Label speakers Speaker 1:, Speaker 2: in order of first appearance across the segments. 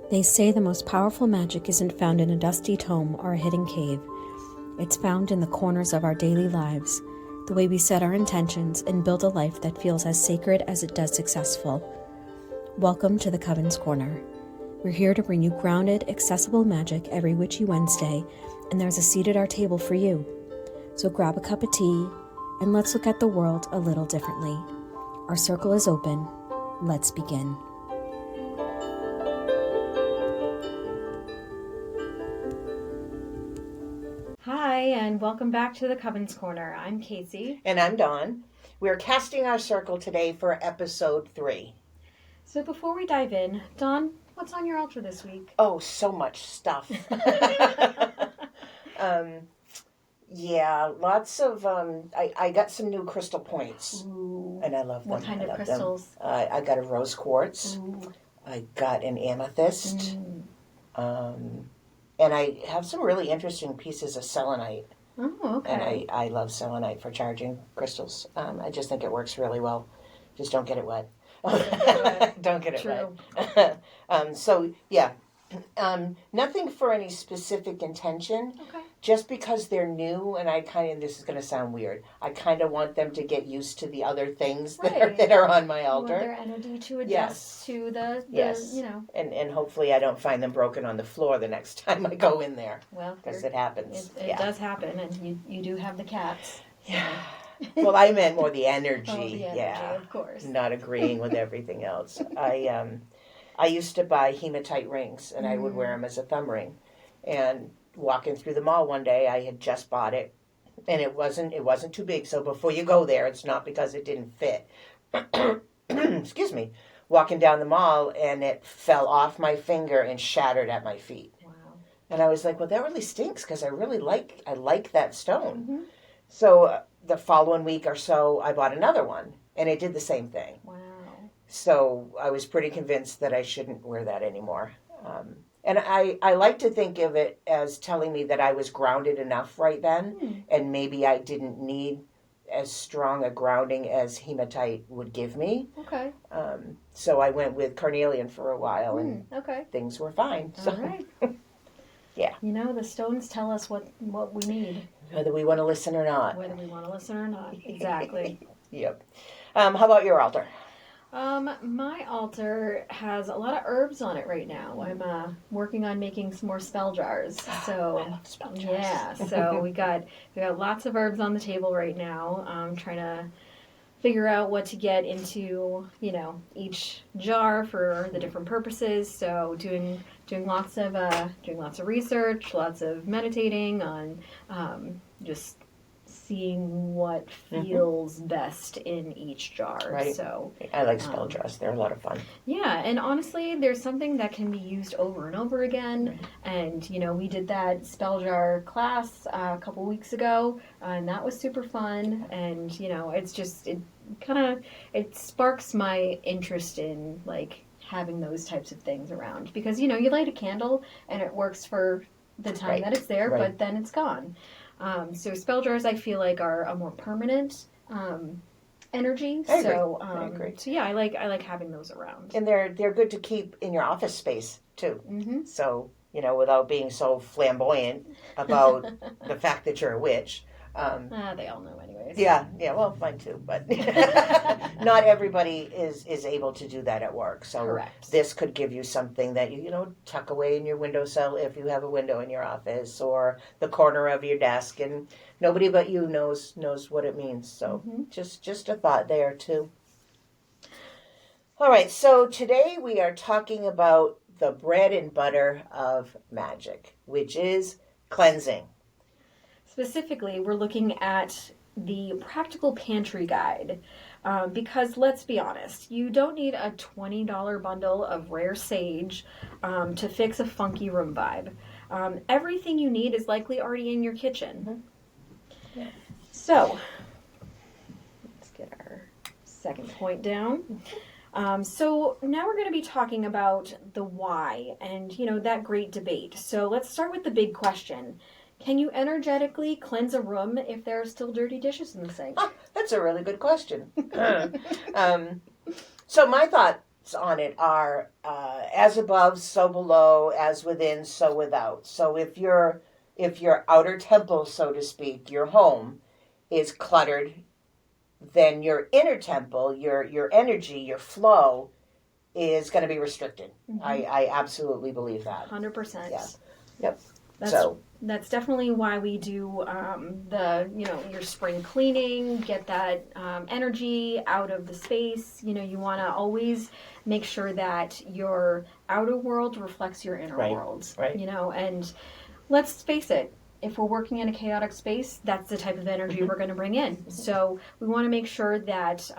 Speaker 1: They say the most powerful magic isn't found in a dusty tome or a hidden cave. It's found in the corners of our daily lives, the way we set our intentions and build a life that feels as sacred as it does successful. Welcome to the Coven's Corner. We're here to bring you grounded, accessible magic every witchy Wednesday, and there's a seat at our table for you. So grab a cup of tea, and let's look at the world a little differently. Our circle is open. Let's begin. Hi, and welcome back to the Coven's Corner. I'm Kacey.
Speaker 2: And I'm Dawn. We're casting our circle today for episode 3.
Speaker 1: So before we dive in, Dawn, what's on your altar this week?
Speaker 2: Oh, so much stuff. Lots of, I got some new crystal points.
Speaker 1: Ooh.
Speaker 2: And I love them.
Speaker 1: What kind of crystals?
Speaker 2: I got a rose quartz.
Speaker 1: Ooh.
Speaker 2: I got an amethyst. And I have some really interesting pieces of selenite.
Speaker 1: Oh, okay.
Speaker 2: And I love selenite for charging crystals. I just think it works really well. Just don't get it wet. Don't get it
Speaker 1: True.
Speaker 2: wet. Nothing for any specific intention.
Speaker 1: Okay.
Speaker 2: Just because they're new, and this is going to sound weird, I kind of want them to get used to the other things that are on my altar.
Speaker 1: You want their energy to adjust to the
Speaker 2: And hopefully I don't find them broken on the floor the next time I go in there.
Speaker 1: Well,
Speaker 2: because it happens.
Speaker 1: It does happen, and you do have the cats.
Speaker 2: Yeah. Well, I meant more the energy.
Speaker 1: Oh, the energy, of course.
Speaker 2: Not agreeing with everything else. I used to buy hematite rings, and I would wear them as a thumb ring. And walking through the mall one day, I had just bought it, and it wasn't too big. So before you go there, it's not because it didn't fit. Excuse me. Walking down the mall, and it fell off my finger and shattered at my feet.
Speaker 1: Wow.
Speaker 2: And I was like, well, that really stinks because I like that stone.
Speaker 1: Mm-hmm.
Speaker 2: So the following week or so, I bought another one, and it did the same thing.
Speaker 1: Wow.
Speaker 2: So I was pretty convinced that I shouldn't wear that anymore. And I like to think of it as telling me that I was grounded enough right then, and maybe I didn't need as strong a grounding as hematite would give me.
Speaker 1: Okay.
Speaker 2: So I went with carnelian for a while, and things were fine.
Speaker 1: All right.
Speaker 2: Yeah.
Speaker 1: The stones tell us what we need.
Speaker 2: Whether we want to listen or not.
Speaker 1: Whether we want to listen or not. Exactly.
Speaker 2: Yep. How about your altar?
Speaker 1: My altar has a lot of herbs on it right now. I'm working on making some more spell jars. So
Speaker 2: I love spell jars.
Speaker 1: Yeah, so we got lots of herbs on the table right now. I'm trying to figure out what to get into, each jar for the different purposes. So doing lots of research, lots of meditating on just seeing what feels best in each jar.
Speaker 2: Right.
Speaker 1: So
Speaker 2: I like spell jars. They're a lot of fun.
Speaker 1: Yeah, and honestly, there's something that can be used over and over again. Right. And we did that spell jar class a couple weeks ago, and that was super fun. And it's just it sparks my interest in having those types of things around, because you light a candle and it works for the time that it's there, but then it's gone. So spell jars, I feel like, are a more permanent energy.
Speaker 2: I agree.
Speaker 1: So yeah, I like having those around.
Speaker 2: And they're good to keep in your office space too. Mm-hmm. So without being so flamboyant about the fact that you're a witch.
Speaker 1: They all know anyways.
Speaker 2: Yeah. Well, mine too, but not everybody is able to do that at work. So
Speaker 1: correct.
Speaker 2: This could give you something that you tuck away in your windowsill if you have a window in your office, or the corner of your desk, and nobody but you knows what it means. So just a thought there too. All right, so today we are talking about the bread and butter of magic, which is cleansing.
Speaker 1: Specifically, we're looking at the practical pantry guide, because let's be honest, you don't need a $20 bundle of rare sage to fix a funky room vibe. Everything you need is likely already in your kitchen. Mm-hmm. Yeah. So, let's get our second point down. So now we're going to be talking about the why and, that great debate. So let's start with the big question. Can you energetically cleanse a room if there are still dirty dishes in the sink?
Speaker 2: That's a really good question. So my thought on it are as above, so below, as within, so without. So if your outer temple, so to speak, your home is cluttered, then your inner temple, your energy, your flow is going to be restricted.
Speaker 1: Mm-hmm.
Speaker 2: I absolutely believe that.
Speaker 1: 100%.
Speaker 2: Yeah. Yep.
Speaker 1: That's definitely why we do your spring cleaning, get that energy out of the space. You want to always make sure that your outer world reflects your inner world.
Speaker 2: Right.
Speaker 1: And let's face it, if we're working in a chaotic space, that's the type of energy we're going to bring in. So we want to make sure that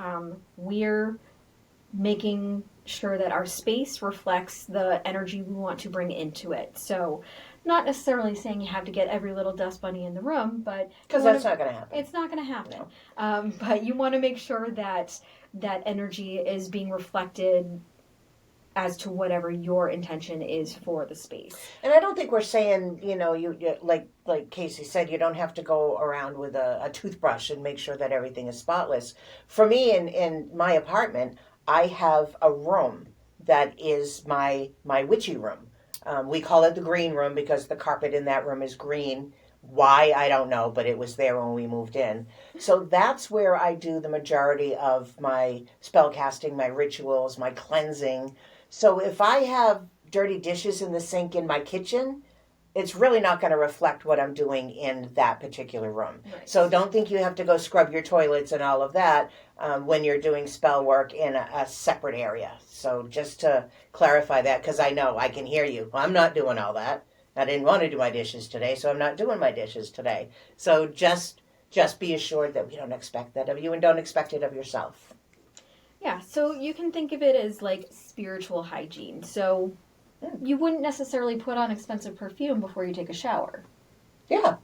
Speaker 1: we're making sure that our space reflects the energy we want to bring into it. So not necessarily saying you have to get every little dust bunny in the room, but
Speaker 2: because that's not going to happen.
Speaker 1: It's not going to happen.
Speaker 2: No.
Speaker 1: But you want to make sure that that energy is being reflected as to whatever your intention is for the space.
Speaker 2: And I don't think we're saying, you like Kacey said, you don't have to go around with a toothbrush and make sure that everything is spotless. For me, in my apartment, I have a room that is my witchy room. We call it the green room because the carpet in that room is green. Why, I don't know, but it was there when we moved in. So that's where I do the majority of my spell casting, my rituals, my cleansing. So if I have dirty dishes in the sink in my kitchen, it's really not going to reflect what I'm doing in that particular room.
Speaker 1: Right.
Speaker 2: So don't think you have to go scrub your toilets and all of that when you're doing spell work in a separate area. So just to clarify that, because I know I can hear you. I'm not doing all that. I didn't want to do my dishes today, so I'm not doing my dishes today. So just be assured that we don't expect that of you and don't expect it of yourself.
Speaker 1: Yeah, so you can think of it as like spiritual hygiene. So you wouldn't necessarily put on expensive perfume before you take a shower.
Speaker 2: Yeah.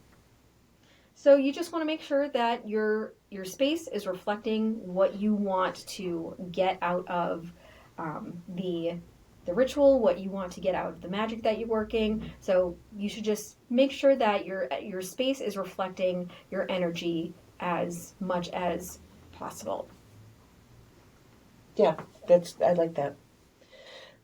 Speaker 1: So you just want to make sure that your space is reflecting what you want to get out of the ritual, what you want to get out of the magic that you're working. So you should just make sure that your space is reflecting your energy as much as possible.
Speaker 2: Yeah, I like that.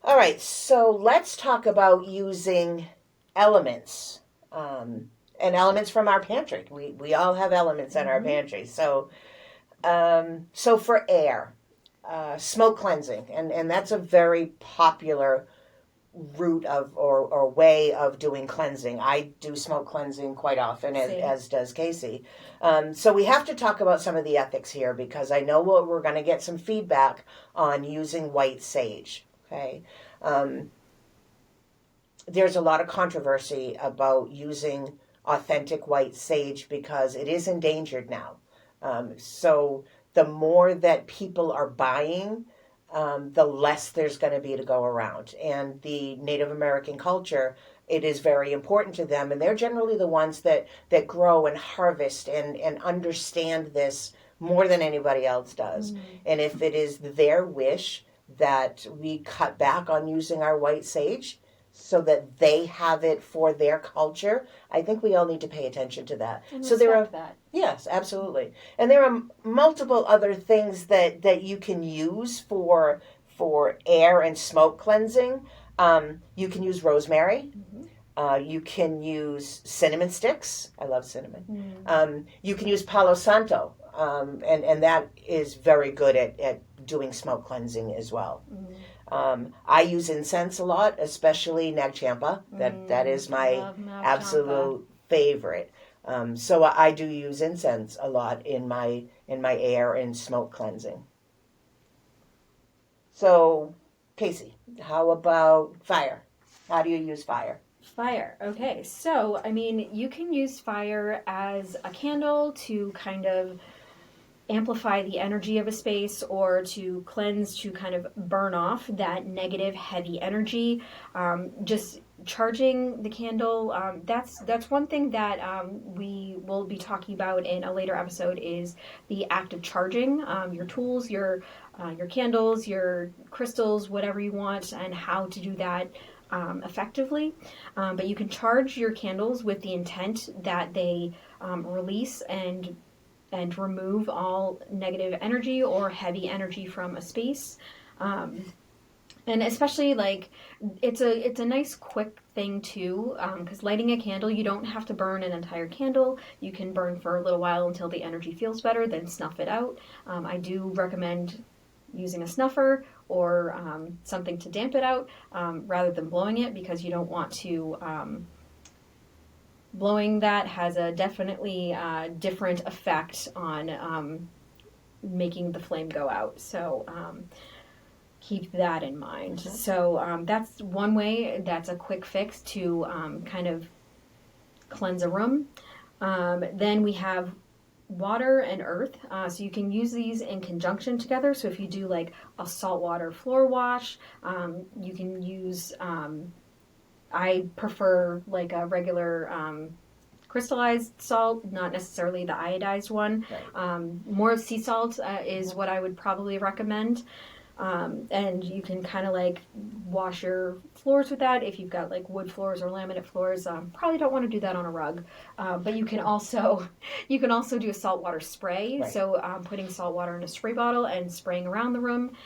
Speaker 2: All right, so let's talk about using elements, and elements from our pantry. We all have elements in our pantry. So for air, smoke cleansing, and that's a very popular route of or way of doing cleansing. I do smoke cleansing quite often, as does Kacey. So we have to talk about some of the ethics here because I know we're going to get some feedback on using white sage. Okay. There's a lot of controversy about using authentic white sage because it is endangered now. So the more that people are buying, the less there's going to be to go around. And the Native American culture, it is very important to them. And they're generally the ones that grow and harvest and understand this more than anybody else does. And if it is their wish that we cut back on using our white sage so that they have it for their culture, I think we all need to pay attention to that.
Speaker 1: And
Speaker 2: so there are
Speaker 1: that.
Speaker 2: Yes, absolutely. And there are multiple other things that you can use for air and smoke cleansing. You can use rosemary. You can use cinnamon sticks. I love cinnamon. You can use Palo Santo, and that is very good at doing smoke cleansing as well. I use incense a lot, especially Nagchampa. That is my absolute favorite. So I do use incense a lot in my air and smoke cleansing. So, Kacey, how about fire? How do you use fire?
Speaker 1: Fire. Okay. So, I mean, you can use fire as a candle to kind of amplify the energy of a space or to cleanse, to kind of burn off that negative, heavy energy. Just charging the candle, that's one thing that we will be talking about in a later episode is the act of charging your tools, your candles, your crystals, whatever you want, and how to do that effectively. But you can charge your candles with the intent that they release and remove all negative energy or heavy energy from a space. And especially like it's a nice quick thing too, because lighting a candle, you don't have to burn an entire candle. You can burn for a little while until the energy feels better, then snuff it out. I do recommend using a snuffer or something to damp it out rather than blowing it, because you don't want to. Blowing that has a definitely different effect on making the flame go out. So keep that in mind. Mm-hmm. So that's one way. That's a quick fix to kind of cleanse a room. Then we have water and earth. So you can use these in conjunction together. So if you do like a saltwater floor wash, you can use, I prefer like a regular crystallized salt, not necessarily the iodized one. Right. More of sea salt is what I would probably recommend. And you can kind of like wash your floors with that. If you've got like wood floors or laminate floors, probably don't want to do that on a rug. But you can also do a saltwater spray. Right. So putting salt water in a spray bottle and spraying around the room.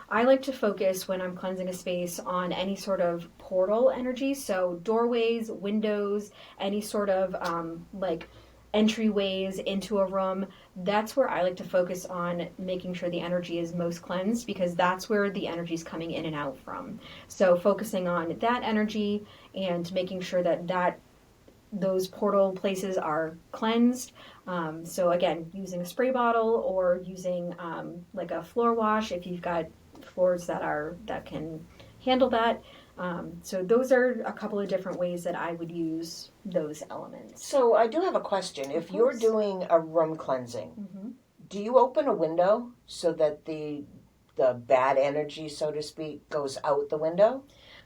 Speaker 1: I like to focus when I'm cleansing a space on any sort of portal energy. So doorways, windows, any sort of like entryways into a room. That's where I like to focus on making sure the energy is most cleansed, because that's where the energy is coming in and out from. So focusing on that energy and making sure that those portal places are cleansed. So again, using a spray bottle or using like a floor wash if you've got floors that can handle that. So those are a couple of different ways that I would use those elements.
Speaker 2: So I do have a question. If you're doing a room cleansing, mm-hmm. do you open a window so that the bad energy, so to speak, goes out the window?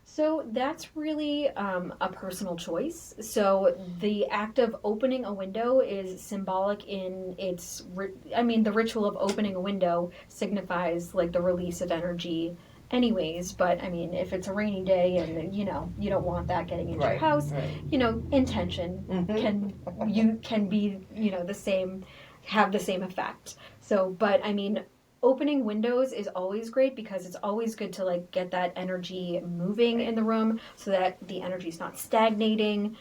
Speaker 1: So that's really a personal choice. So the act of opening a window is symbolic in its, the ritual of opening a window signifies like the release of energy anyways. But I mean, if it's a rainy day and you don't want that getting into your house, intention mm-hmm. can be, the same, have the same effect. So, but I mean, opening windows is always great because it's always good to like get that energy moving in the room so that the energy is not stagnating.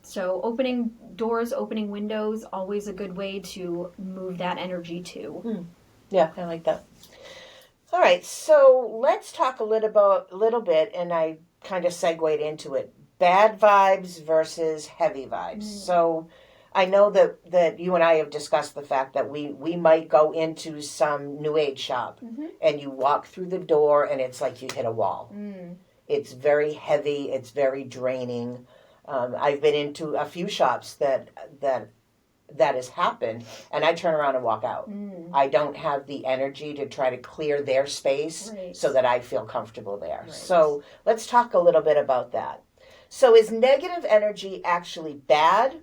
Speaker 1: So opening doors, opening windows, always a good way to move that energy too.
Speaker 2: Yeah, I like that. All right, so let's talk a little bit, and I kind of segued into it. Bad vibes versus heavy vibes. So I know that you and I have discussed the fact that we might go into some New Age shop mm-hmm. and you walk through the door and it's like you hit a wall. It's very heavy. It's very draining. I've been into a few shops that has happened, and I turn around and walk out. I don't have the energy to try to clear their space so that I feel comfortable there. Right. So let's talk a little bit about that. So is negative energy actually bad?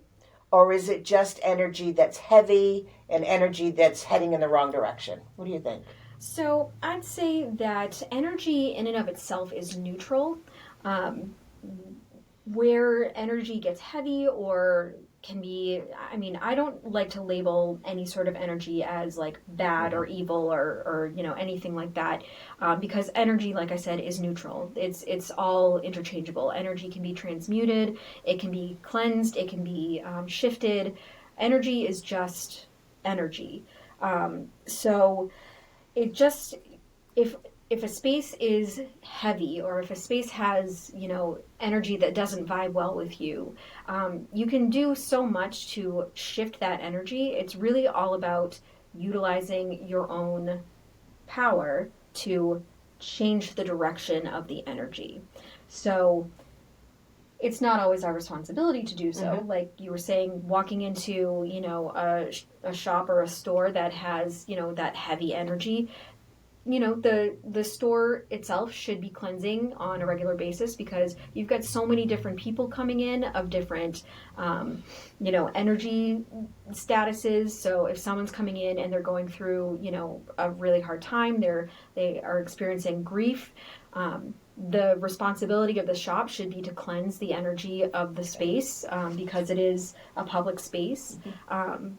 Speaker 2: Or is it just energy that's heavy and energy that's heading in the wrong direction? What do you think?
Speaker 1: So I'd say that energy in and of itself is neutral. Where energy gets heavy or can be, I don't like to label any sort of energy as like bad or evil or anything like that, because energy, like I said, is neutral. It's all interchangeable. Energy can be transmuted, it can be cleansed, it can be shifted. Energy is just energy. So it just, if a space is heavy or if a space has, energy that doesn't vibe well with you, you can do so much to shift that energy. It's really all about utilizing your own power to change the direction of the energy. So it's not always our responsibility to do so. Mm-hmm. Like you were saying, walking into, a shop or a store that has, that heavy energy, the store itself should be cleansing on a regular basis because you've got so many different people coming in of different, energy statuses. So if someone's coming in and they're going through, a really hard time, they are experiencing grief, the responsibility of the shop should be to cleanse the energy of the space because it is a public space. Mm-hmm.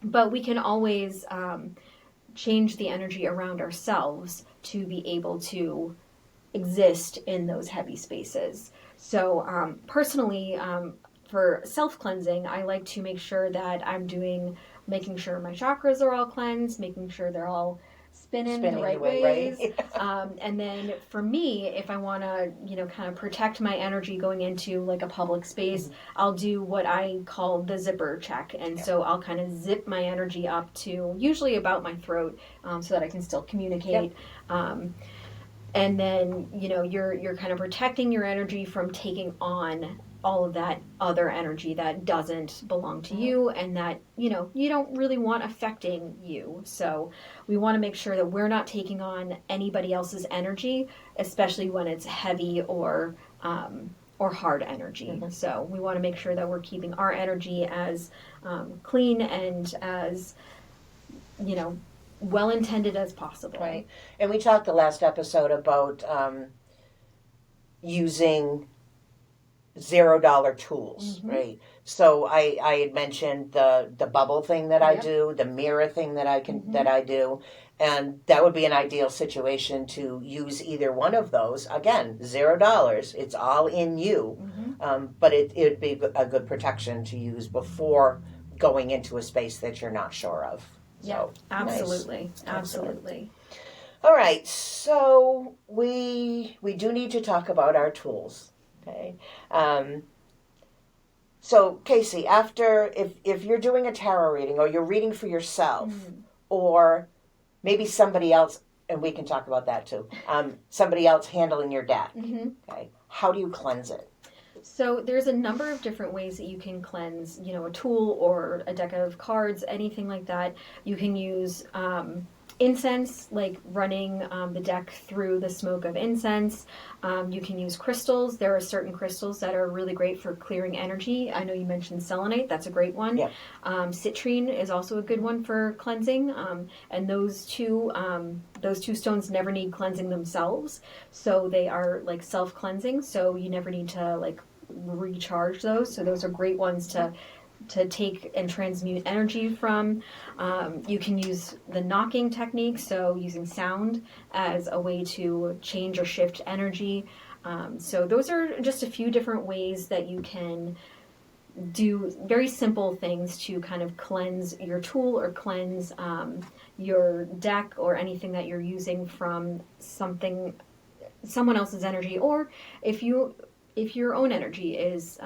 Speaker 1: But we can always change the energy around ourselves to be able to exist in those heavy spaces. So personally, for self-cleansing, I like to make sure that making sure my chakras are all cleansed, making sure they're all spinning the right ways.
Speaker 2: Right?
Speaker 1: And then for me, if I want to, kind of protect my energy going into like a public space, I'll do what I call the zipper check. And so I'll kind of zip my energy up to usually about my throat, so that I can still communicate. And then, you're kind of protecting your energy from taking on all of that other energy that doesn't belong to you and that, you don't really want affecting you. So we want to make sure that we're not taking on anybody else's energy, especially when it's heavy or hard energy. So we want to make sure that we're keeping our energy as clean and as, well-intended as possible.
Speaker 2: Right. And we talked the last episode about using $0 tools, right? So I had mentioned the bubble thing that I do, the mirror thing that I do, and that would be an ideal situation to use either one of those. Again, $0. It's all in you, but it would be a good protection to use before going into a space that you're not sure of.
Speaker 1: Yeah,
Speaker 2: So,
Speaker 1: absolutely,
Speaker 2: nice.
Speaker 1: absolutely.
Speaker 2: All right, so we do need to talk about our tools. Okay. So Kacey, if you're doing a tarot reading or you're reading for yourself, or maybe somebody else, and we can talk about that too, somebody else handling your deck, okay, how do you cleanse it?
Speaker 1: So there's a number of different ways that you can cleanse, a tool or a deck of cards, anything like that. You can use incense, like running the deck through the smoke of incense. You can use crystals. There are certain crystals that are really great for clearing energy. I know you mentioned selenite. That's a great one.
Speaker 2: Yeah.
Speaker 1: Citrine is also a good one for cleansing. And those two stones never need cleansing themselves. So they are like self-cleansing. So you never need to like recharge those. So those are great ones to take and transmute energy from. You can use the knocking technique, so using sound as a way to change or shift energy. So those are just a few different ways that you can do very simple things to kind of cleanse your tool or cleanse your deck or anything that you're using from someone else's energy, or if your own energy is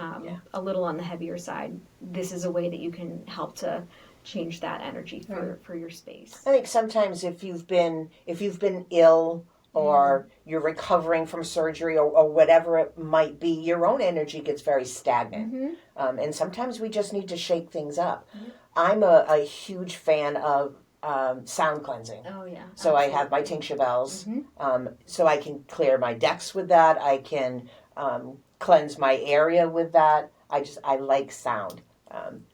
Speaker 1: a little on the heavier side, this is a way that you can help to change that energy for your space.
Speaker 2: I think sometimes if you've been ill or you're recovering from surgery or whatever it might be, your own energy gets very stagnant. And sometimes we just need to shake things up. I'm a huge fan of sound cleansing.
Speaker 1: Oh, yeah.
Speaker 2: So
Speaker 1: absolutely.
Speaker 2: I have my tincture bells. So I can clear my decks with that. I can cleanse my area with that. I like sound.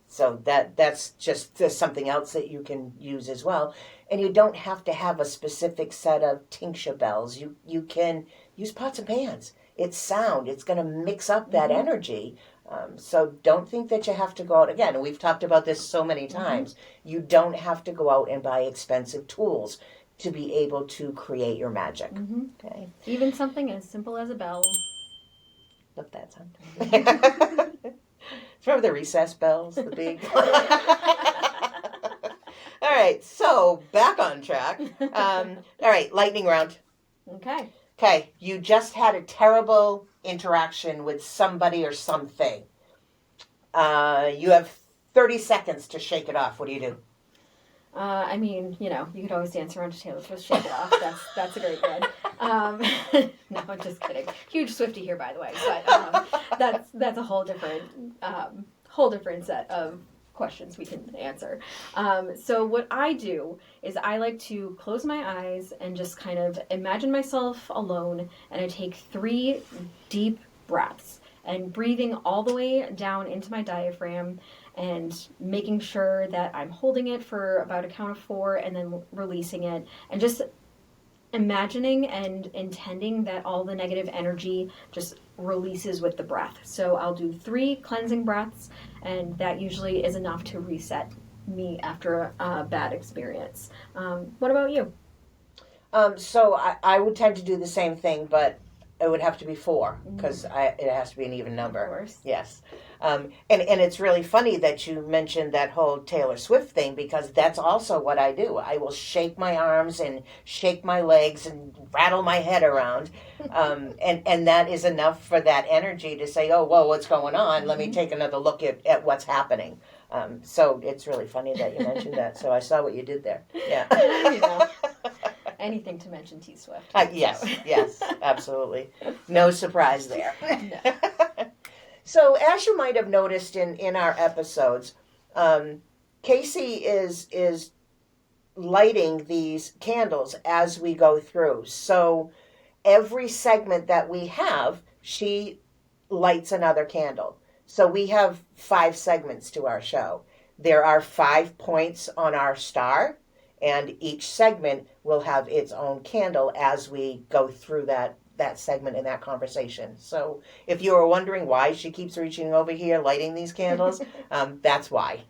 Speaker 2: So that's just something else that you can use as well. And you don't have to have a specific set of tincture bells. You can use pots and pans. It's sound. It's going to mix up that energy. So don't think that you have to go out. Again, we've talked about this so many times. You don't have to go out and buy expensive tools to be able to create your magic. Okay.
Speaker 1: Even something as simple as a bell.
Speaker 2: Love that sound. Remember the recess bells, the big. All right, so back on track. All right, lightning round.
Speaker 1: Okay.
Speaker 2: Okay, you just had a terrible interaction with somebody or something. You have 30 seconds to shake it off. What do you do?
Speaker 1: I mean, you could always dance around to Taylor Swift "Shake It Off." That's a great one. No, I'm just kidding. Huge Swiftie here, by the way. But that's a whole different set of questions we can answer. So what I do is I like to close my eyes and just kind of imagine myself alone, and I take 3 deep breaths and breathing all the way down into my diaphragm and making sure that I'm holding it for about a count of 4 and then releasing it, and just imagining and intending that all the negative energy just releases with the breath. So I'll do 3 cleansing breaths, and that usually is enough to reset me after a bad experience. What about you?
Speaker 2: So I would tend to do the same thing, but it would have to be 4 because it has to be an even number.
Speaker 1: Of course.
Speaker 2: Yes. And it's really funny that you mentioned that whole Taylor Swift thing, because that's also what I do. I will shake my arms and shake my legs and rattle my head around. And that is enough for that energy to say, oh, whoa, what's going on? Let me take another look at what's happening. So it's really funny that you mentioned that. So I saw what you did there. Yeah.
Speaker 1: You know. Anything to mention T Swift.
Speaker 2: Yes,
Speaker 1: so.
Speaker 2: Yes, absolutely. No surprise there.
Speaker 1: No.
Speaker 2: So, as you might have noticed in our episodes, Kacey is lighting these candles as we go through. So, every segment that we have, she lights another candle. So, we have 5 segments to our show. There are 5 points on our star, and each segment will have its own candle as we go through that segment in that conversation. So if you were wondering why she keeps reaching over here lighting these candles, that's why.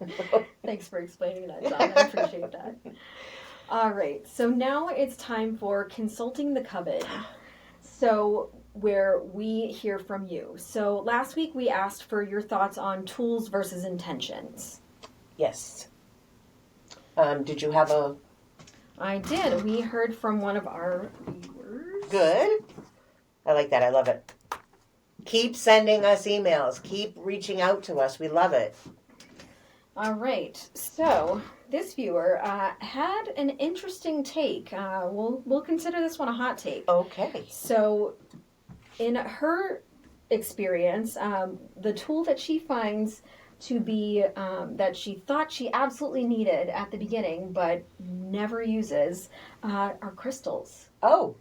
Speaker 1: Thanks for explaining that, John. I appreciate that. All right, so now it's time for Consulting the Coven. So where we hear from you. So last week we asked for your thoughts on tools versus intentions.
Speaker 2: Yes. Did you have a...
Speaker 1: I did. We heard from one of our viewers.
Speaker 2: Good. I like that. I love it. Keep sending us emails. Keep reaching out to us. We love it.
Speaker 1: All right. So this viewer had an interesting take. We'll consider this one a hot take.
Speaker 2: Okay.
Speaker 1: So in her experience, the tool that she finds to be that she thought she absolutely needed at the beginning but never uses are crystals.
Speaker 2: Oh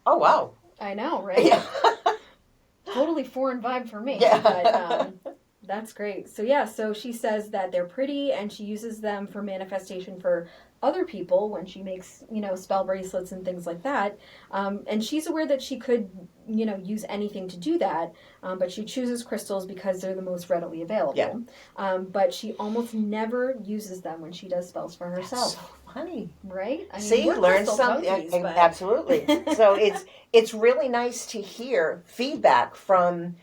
Speaker 2: wow.
Speaker 1: I know, right?
Speaker 2: Yeah.
Speaker 1: Totally foreign vibe for me.
Speaker 2: Yeah.
Speaker 1: But that's great. So she says that they're pretty and she uses them for manifestation for other people when she makes, spell bracelets and things like that. And she's aware that she could, use anything to do that. But she chooses crystals because they're the most readily available.
Speaker 2: Yeah.
Speaker 1: But she almost never uses them when she does spells for herself.
Speaker 2: That's so funny.
Speaker 1: Right? I mean,
Speaker 2: See, learn something.
Speaker 1: Junkies,
Speaker 2: Absolutely. So it's really nice to hear feedback from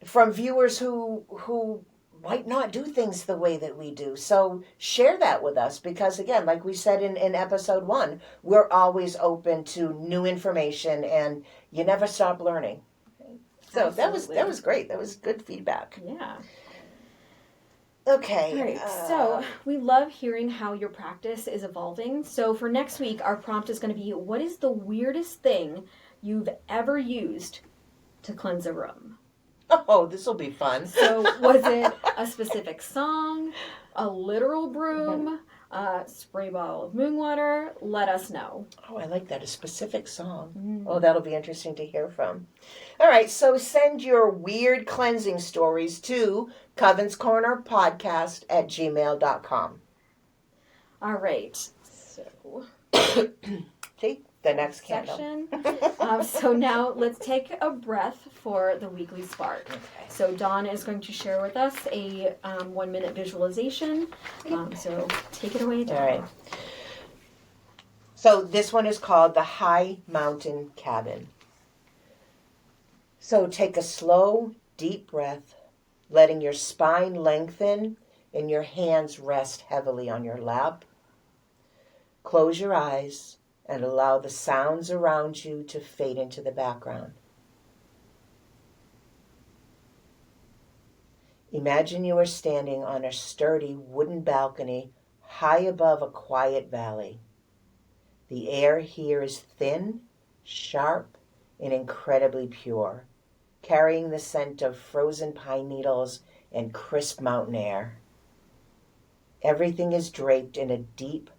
Speaker 2: viewers who might not do things the way that we do. So share that with us, because again, like we said in episode 1, we're always open to new information and you never stop learning. So
Speaker 1: Absolutely.
Speaker 2: that was great. That was good feedback.
Speaker 1: Yeah.
Speaker 2: Okay.
Speaker 1: All right. So we love hearing how your practice is evolving. So for next week, our prompt is going to be, what is the weirdest thing you've ever used to cleanse a room?
Speaker 2: Oh, this will be fun.
Speaker 1: So was it a specific song, a literal broom, a spray bottle of moon water? Let us know.
Speaker 2: Oh, I like that. A specific song. Oh, that'll be interesting to hear from. All right, so send your weird cleansing stories to covenscornerpodcast@gmail.com.
Speaker 1: All right. So
Speaker 2: See, the next
Speaker 1: section.
Speaker 2: candle.
Speaker 1: So now let's take a breath for the weekly spark.
Speaker 2: Okay.
Speaker 1: So Dawn is going to share with us a 1-minute visualization. So take it away, Dawn.
Speaker 2: All right. So this one is called the High Mountain Cabin. So take a slow, deep breath, letting your spine lengthen and your hands rest heavily on your lap. Close your eyes and allow the sounds around you to fade into the background. Imagine you are standing on a sturdy wooden balcony high above a quiet valley. The air here is thin, sharp, and incredibly pure, carrying the scent of frozen pine needles and crisp mountain air. Everything is draped in a deep,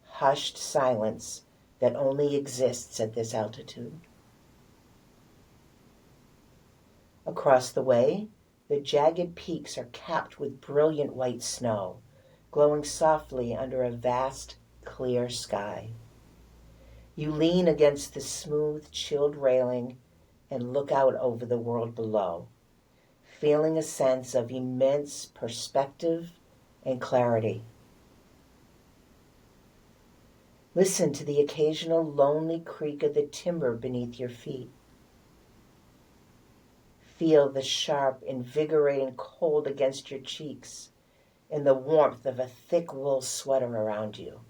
Speaker 2: hushed silence that only exists at this altitude. Across the way, the jagged peaks are capped with brilliant white snow, glowing softly under a vast, clear sky. You lean against the smooth, chilled railing and look out over the world below, feeling a sense of immense perspective and clarity. Listen to the occasional lonely creak of the timber beneath your feet. Feel the sharp, invigorating cold against your cheeks and the warmth of a thick wool sweater around you.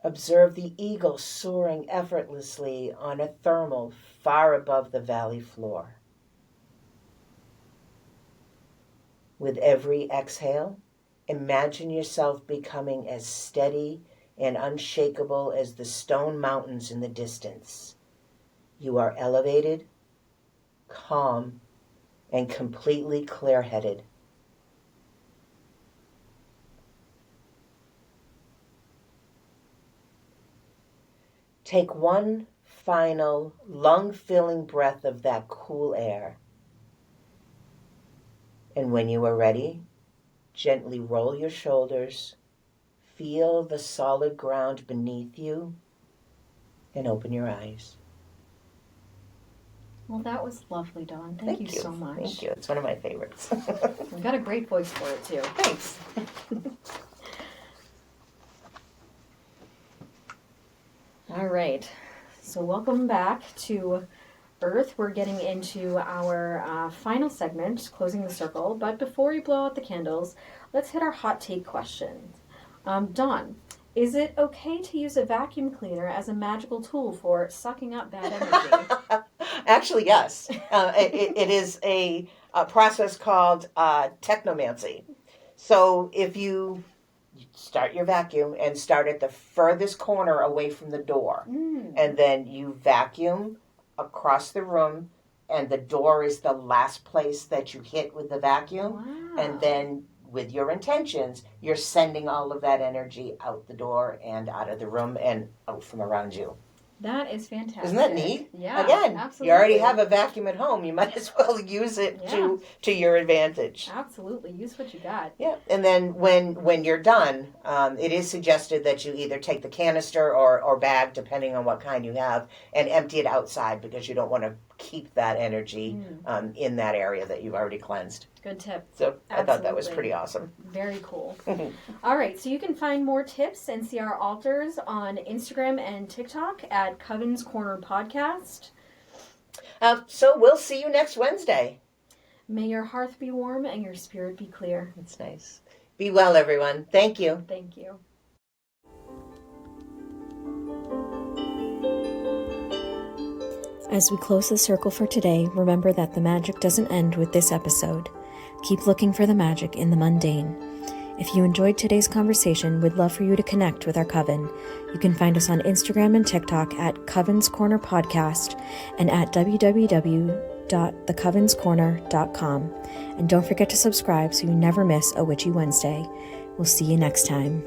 Speaker 2: Observe the eagle soaring effortlessly on a thermal far above the valley floor. With every exhale, imagine yourself becoming as steady and unshakable as the stone mountains in the distance. You are elevated, calm, and completely clear-headed. Take one final, lung-filling breath of that cool air. And when you are ready, gently roll your shoulders, feel the solid ground beneath you, and open your eyes.
Speaker 1: Well, that was lovely, Dawn. Thank you so much.
Speaker 2: Thank you. It's one of my favorites.
Speaker 1: You've got a great voice for it, too.
Speaker 2: Thanks.
Speaker 1: All right. So welcome back to Earth. We're getting into our final segment, closing the circle. But before we blow out the candles, let's hit our hot take questions. Dawn, is it okay to use a vacuum cleaner as a magical tool for sucking up bad energy?
Speaker 2: Actually, yes. It is a process called technomancy. So if you start your vacuum and start at the furthest corner away from the door, and then you vacuum across the room, and the door is the last place that you hit with the vacuum,
Speaker 1: Wow.
Speaker 2: and then with your intentions, you're sending all of that energy out the door and out of the room and out from around you.
Speaker 1: That is fantastic.
Speaker 2: Isn't that neat?
Speaker 1: Yeah,
Speaker 2: Again,
Speaker 1: absolutely.
Speaker 2: you already have a vacuum at home. You might as well use it to your advantage.
Speaker 1: Absolutely. Use what you got.
Speaker 2: Yeah, and then when you're done, it is suggested that you either take the canister or bag, depending on what kind you have, and empty it outside because you don't want to keep that energy in that area that you've already cleansed.
Speaker 1: Good tip.
Speaker 2: So
Speaker 1: Absolutely.
Speaker 2: I thought that was pretty awesome.
Speaker 1: Very cool. All right, so you can find more tips and see our altars on Instagram and TikTok at Coven's Corner Podcast.
Speaker 2: So we'll see you next Wednesday.
Speaker 1: May your hearth be warm and your spirit be clear.
Speaker 2: That's nice. Be well, everyone. Thank you.
Speaker 1: Thank you. As we close the circle for today, remember that the magic doesn't end with this episode. Keep looking for the magic in the mundane. If you enjoyed today's conversation, we'd love for you to connect with our Coven. You can find us on Instagram and TikTok at Coven's Corner Podcast and at www.thecovenscorner.com. And don't forget to subscribe so you never miss a Witchy Wednesday. We'll see you next time.